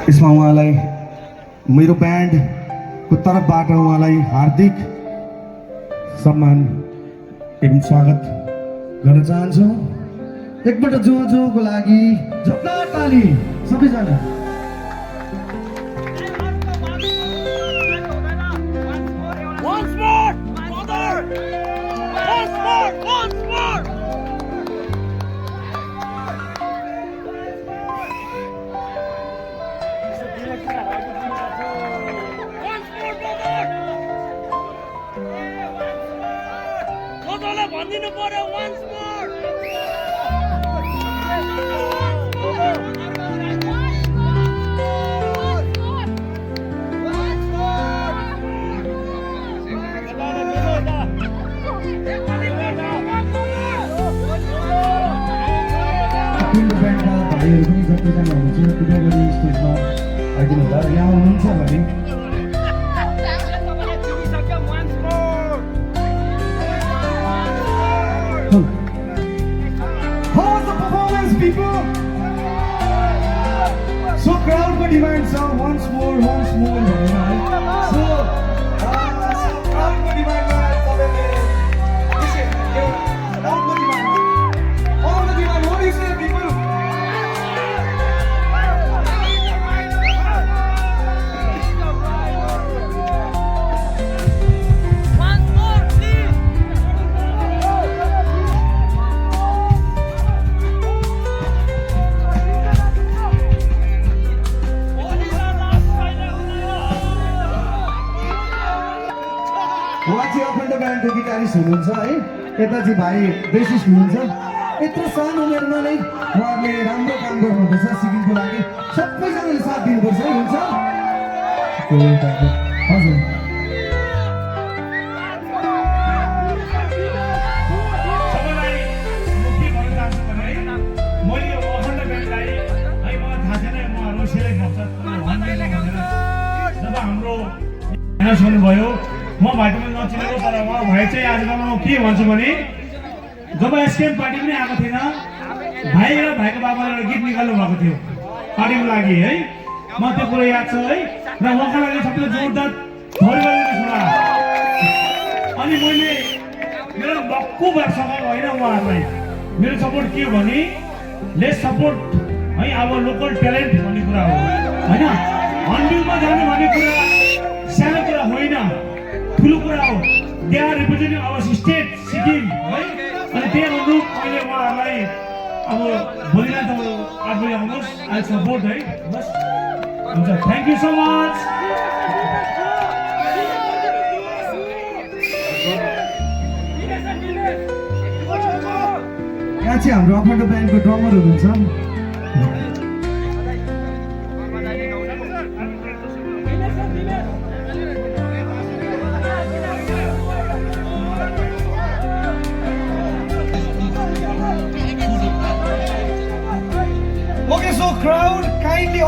यसमा उहाँलाई मेरो ब्यान्डको तर्फबाट उहाँलाई हार्दिक सम्मान एवं स्वागत गर्न चाहन्छु। एकपल्ट जोको लागि जोरदार ताली सबैजना। भनिदिनु पर्यो once more ब्यान्डका भाइहरू पनि जतिजना हुनुहुन्छ कृपया गरी स्टेजमा आइदिनु होला। यहाँ हुनुहुन्छ भने So crowd को डिमान्ड छ once more भनेर है। So crowd को डिमान्डमा सबैले crowd को demand all the demand what is it people once more please उहाँ चाहिँ अखण्ड ब्यान्डको गिटारिस्ट हुनुहुन्छ है। यता चाहिँ भाइ बेसिस्ट हुनुहुन्छ। यत्रो सानो उमेरमा नै उहाँहरूले राम्रो काम गर्नुहुँदैछ सिक्किमको लागि। सबैजनाले साथ दिनुपर्छ है। हुन्छ हजुर सबैलाई म के भन्न चाहन्छु भने मैले यो अखण्ड ब्यान्डलाई है मलाई थाहा छैन उहाँहरू सेलेक्ट गर्छ जब हाम्रो यहाँ सुन्नुभयो म भाइ पनि नचिनेको तर उहाँ भाइ चाहिँ आजकल म के भन्छु भने जब एसकेएम पार्टी पनि आएको थिएन भाइ र भाइको बाबाले एउटा गीत निकाल्नु भएको थियो पार्टीको लागि है। म त्यो कुरो याद छ है र उहाँको लागि सबैले जोरदार थोरै गरिदिनुहोस् होला। अनि मैले मेरो भक्कु भएर सकेको होइन उहाँहरूलाई मेरो सपोर्ट के हो भने लेट्स सपोर्ट है अब लोकल ट्यालेन्ट भन्ने कुरा हो होइन। हन्डुलमा जानु भन्ने कुरा सानो कुरा होइन ठुलो कुरा हो। They are representing our state Sikkim है। अनि त्यही अनुरूप मैले उहाँहरूलाई अब भोलिलाई त आफूले आउनुहोस् आई सपोर्ट है बस हुन्छ। Thank you so much. यहाँ चाहिँ हाम्रो अखण्ड ब्यान्डको ड्रमर हुनुहुन्छ। Okay, so crowd kindly